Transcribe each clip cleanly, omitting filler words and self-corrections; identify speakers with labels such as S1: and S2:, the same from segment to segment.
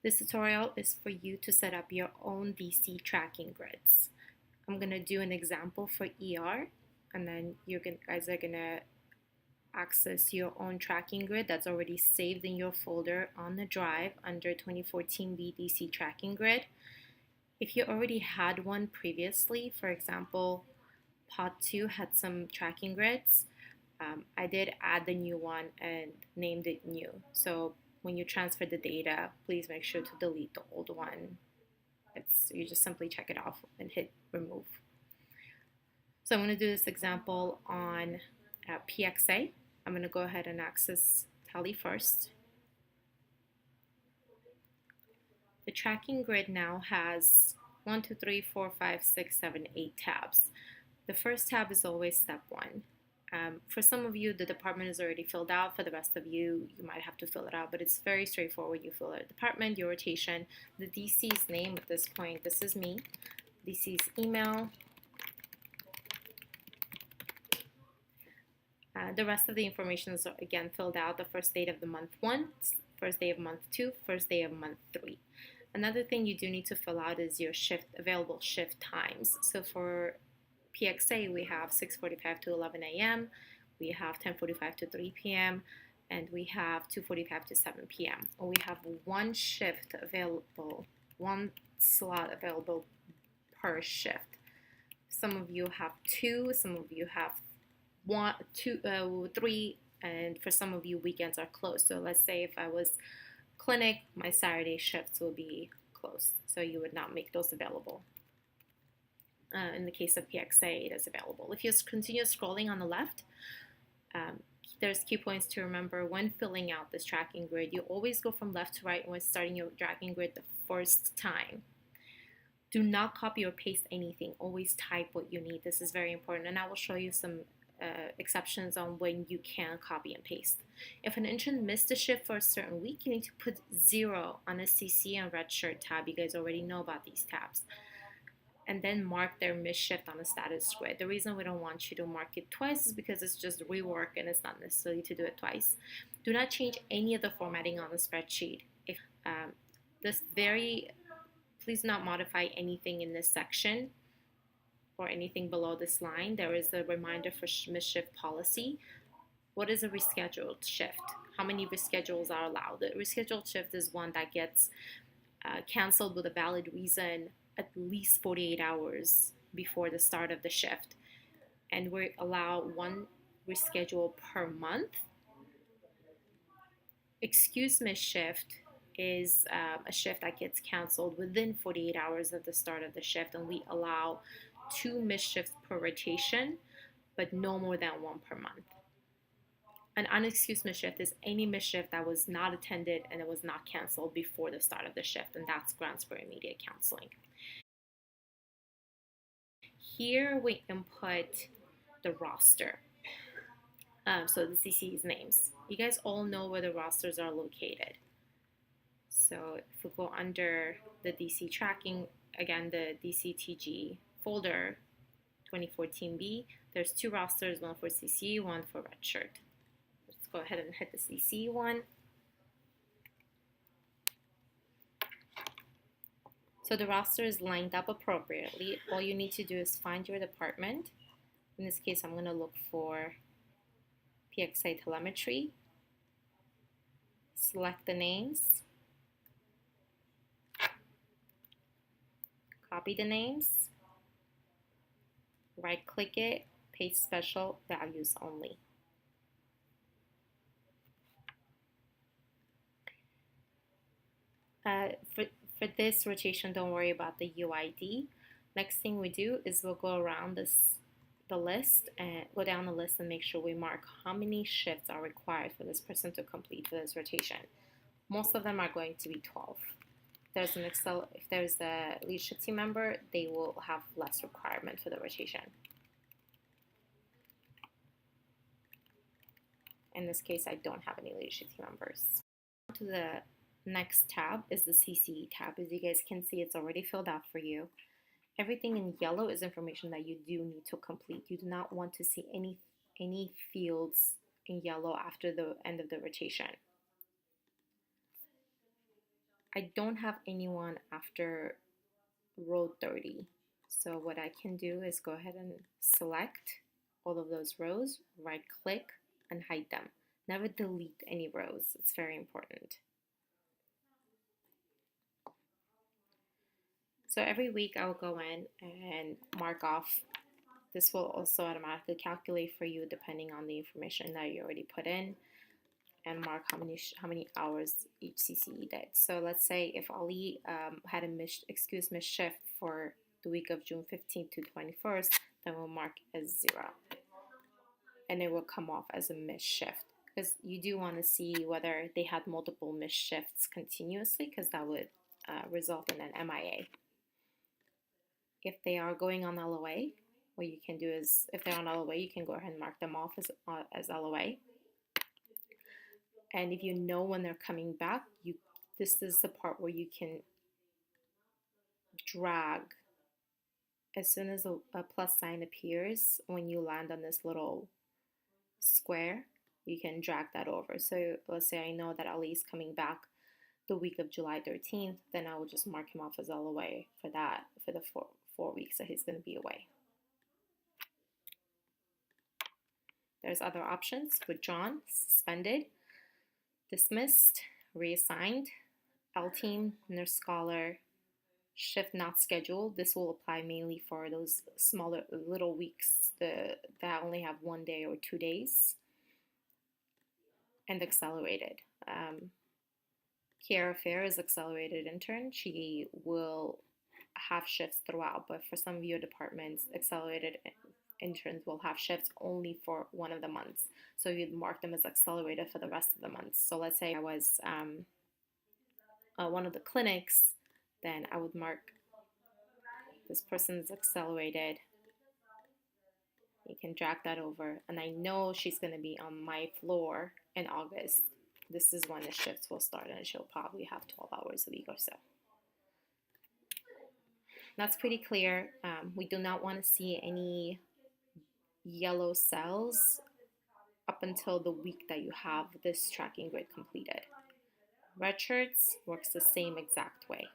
S1: This tutorial is for you to set up your own DC tracking grids. I'm going to do an example for ER, and then guys are going to access your own tracking grid that's already saved in your folder on the drive under 2014 BDC tracking grid. If you already had one previously, for example, Pod 2 had some tracking grids, I did add the new one and named it new. So when you transfer the data, please make sure to delete the old one. You just simply check it off and hit remove. So I'm going to do this example on PXA. I'm going to go ahead and access Tally first. The tracking grid now has 1, 2, 3, 4, 5, 6, 7, 8 tabs. The first tab is always step 1. For some of you, the department is already filled out. For the rest of you, you might have to fill it out, but it's very straightforward. You fill out the department, your rotation, the DC's name at this point. This is me. DC's email. The rest of the information is again filled out. The first date of the month 1, first day of month 2, first day of month 3. Another thing you do need to fill out is your available shift times. So for PXA, we have 6:45 to 11 a.m., we have 10:45 to 3 p.m., and we have 2:45 to 7 p.m. We have one shift available, one slot available per shift. Some of you have 2, some of you have 1, 2, 3, and for some of you, weekends are closed. So let's say if I was clinic, my Saturday shifts will be closed, so you would not make those available. In the case of PXA, it is available. If you continue scrolling on the left, there's key points to remember when filling out this tracking grid. You always go from left to right when starting your tracking grid the first time. Do not copy or paste anything. Always type what you need. This is very important, and I will show you some exceptions on when you can copy and paste. If an intern missed a shift for a certain week, you need to put 0 on a CC and red shirt tab. You guys already know about these tabs. And then mark their missed shift on a status grid. The reason we don't want you to mark it twice is because it's just rework and it's not necessary to do it twice. Do not change any of the formatting on the spreadsheet. If please do not modify anything in this section or anything below this line. There is a reminder for missed shift policy. What is a rescheduled shift? How many reschedules are allowed? The rescheduled shift is one that gets canceled with a valid reason at least 48 hours before the start of the shift. And we allow 1 reschedule per month. Excuse miss shift is a shift that gets canceled within 48 hours of the start of the shift, and we allow 2 missed shifts per rotation, but no more than 1 per month. An unexcused missed shift is any missed shift that was not attended and it was not canceled before the start of the shift, and that's grounds for immediate counseling. Here we input the roster. So the CC's names. You guys all know where the rosters are located. So if we go under the DC tracking, again, the DCTG folder 2014B, there's 2 rosters, one for CC, one for red shirt. Let's go ahead and hit the CC one. So the roster is lined up appropriately. All you need to do is find your department. In this case, I'm going to look for PXA telemetry. Select the names. Copy the names. Right click it, paste special values only. For this rotation, don't worry about the UID. Next thing we do is we'll go around the list and go down the list and make sure we mark how many shifts are required for this person to complete for this rotation. Most of them are going to be 12. If there's a leadership team member, they will have less requirement for the rotation. In this case, I don't have any leadership team members. To the next tab is the CC tab. As you guys can see, it's already filled out for you. Everything in yellow is information that you do need to complete. You do not want to see any fields in yellow after the end of the rotation. I don't have anyone after row 30. So what I can do is go ahead and select all of those rows, right click and hide them. Never delete any rows, it's very important. So every week I will go in and mark off. This will also automatically calculate for you depending on the information that you already put in, and mark how many hours each CCE did. So let's say if Ali had a missed shift for the week of June 15th to 21st, then we'll mark as 0. And it will come off as a missed shift, because you do want to see whether they had multiple missed shifts continuously, because that would result in an MIA. If they are going on LOA, what you can do is, if they're on LOA, you can go ahead and mark them off as LOA. And if you know when they're coming back, this is the part where you can drag. As soon as a plus sign appears, when you land on this little square, you can drag that over. So let's say I know that Ali is coming back the week of July 13th, then I will just mark him off as LOA for that, for the four weeks that he's going to be away. There's other options: withdrawn, suspended, dismissed, reassigned, L-team, nurse scholar, shift not scheduled. This will apply mainly for those smaller little weeks that only have 1 day or 2 days. And accelerated. Kiara Fair is accelerated intern. She will have shifts throughout, but for some of your departments, accelerated interns will have shifts only for one of the months. So you'd mark them as accelerated for the rest of the months. So let's say I was one of the clinics, then I would mark this person's accelerated. You can drag that over, and I know she's going to be on my floor in August. This is when the shifts will start, and she'll probably have 12 hours a week or so. That's pretty clear. We do not want to see any yellow cells up until the week that you have this tracking grid completed. Red shirts works the same exact way.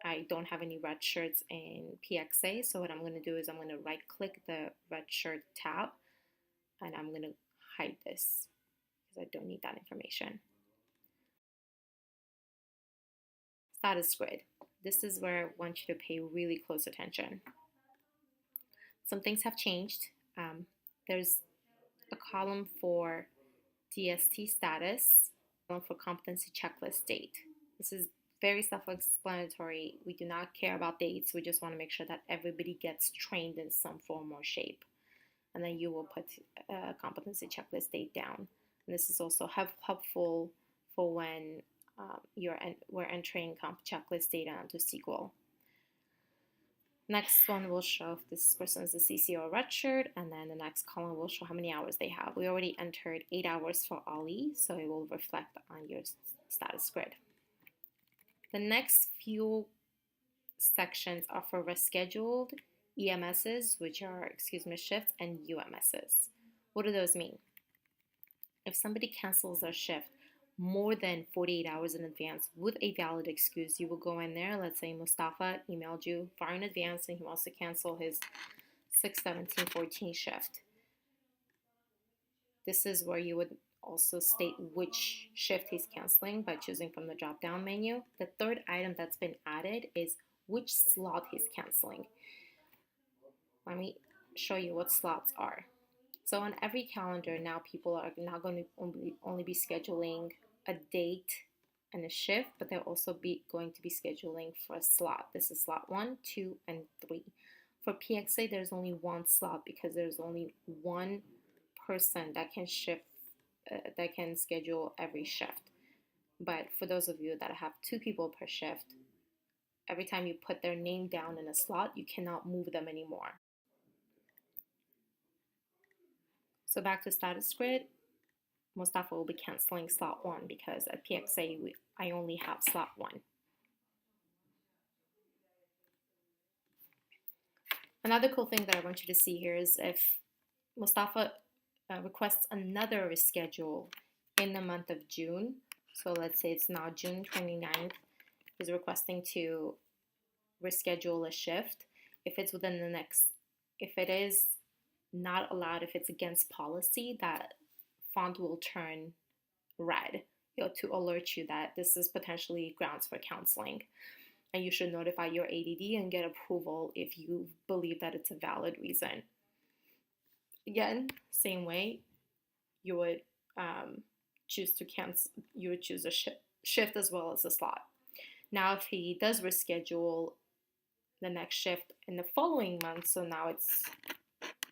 S1: I don't have any red shirts in PXA, so what I'm going to do is I'm going to right click the red shirt tab, and I'm going to hide this because I don't need that information. Status grid. This is where I want you to pay really close attention. Some things have changed. There's a column for DST status, one for competency checklist date. This is very self-explanatory. We do not care about dates. We just want to make sure that everybody gets trained in some form or shape. And then you will put a competency checklist date down. And this is also helpful for when we're entering comp checklist data into SQL. Next one will show if this person is a CC or red shirt, and then the next column will show how many hours they have. We already entered 8 hours for Ali, so it will reflect on your status grid. The next few sections are for rescheduled, EMSs, which are shifts, and UMSs. What do those mean? If somebody cancels their shift more than 48 hours in advance with a valid excuse, you will go in there. Let's say Mustafa emailed you far in advance and he wants to cancel his 6/17/14 shift. This is where you would also state which shift he's canceling by choosing from the drop-down menu. The third item that's been added is which slot he's canceling. Let me show you what slots are. So on every calendar now, people are not going to only be scheduling a date and a shift, but they're also going to be scheduling for a slot. This is slot 1, 2, and 3. For PXA, there's only one slot because there's only one person that can schedule every shift. But for those of you that have 2 people per shift, every time you put their name down in a slot, you cannot move them anymore. So back to status grid, Mustafa will be canceling slot 1 because at PXA, I only have slot 1. Another cool thing that I want you to see here is if Mustafa requests another reschedule in the month of June, so let's say it's now June 29th, is requesting to reschedule a shift, if it's within the next, if it is not allowed, if it's against policy, that font will turn red, to alert you that this is potentially grounds for counseling. And you should notify your ADD and get approval if you believe that it's a valid reason. Again, same way, you would choose to cancel, you would choose a shift as well as a slot. Now, if he does reschedule the next shift in the following month, so now it's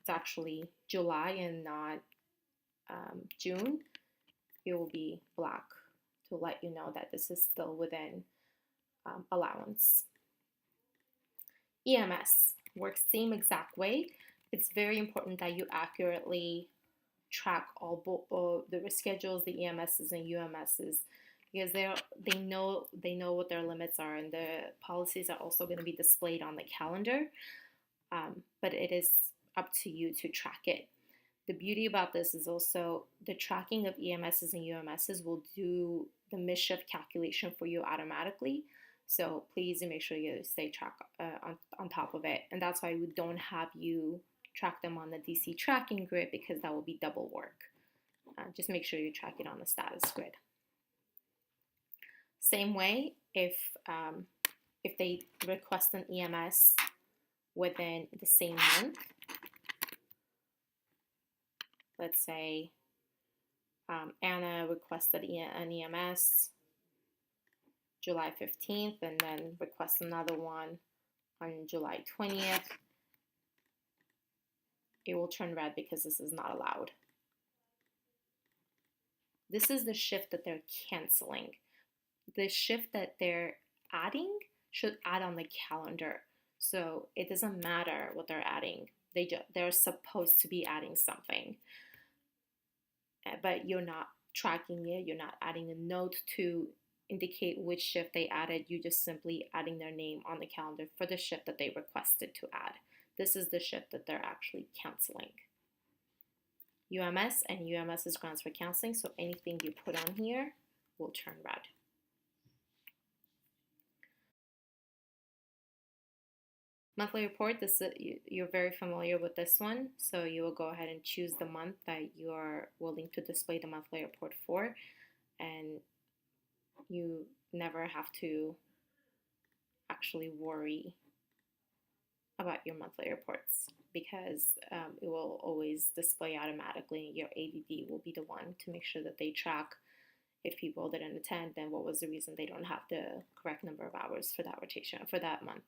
S1: actually July and not June, it will be black to let you know that this is still within allowance. EMS works same exact way. It's very important that you accurately track all the reschedules, the EMSs and UMSs, because they know what their limits are, and the policies are also going to be displayed on the calendar. But it is up to you to track it. The beauty about this is also the tracking of EMSs and UMSs will do the misshift calculation for you automatically. So please make sure you stay on top of it. And that's why we don't have you track them on the DC tracking grid, because that will be double work. Just make sure you track it on the status grid. Same way, if they request an EMS within the same month, let's say Anna requested an EMS July 15th and then requests another one on July 20th, it will turn red because this is not allowed. This is the shift that they're canceling. The shift that they're adding should add on the calendar. So it doesn't matter what they're adding. They're supposed to be adding something. But you're not tracking it. You're not adding a note to indicate which shift they added. You're just simply adding their name on the calendar for the shift that they requested to add. This is the shift that they're actually canceling. UMS and UMS is grounds for canceling, so anything you put on here will turn red. Monthly report, you're very familiar with this one, so you will go ahead and choose the month that you are willing to display the monthly report for, and you never have to actually worry about your monthly reports, because it will always display automatically. Your ADD will be the one to make sure that they track if people didn't attend, then what was the reason they don't have the correct number of hours for that rotation, for that month.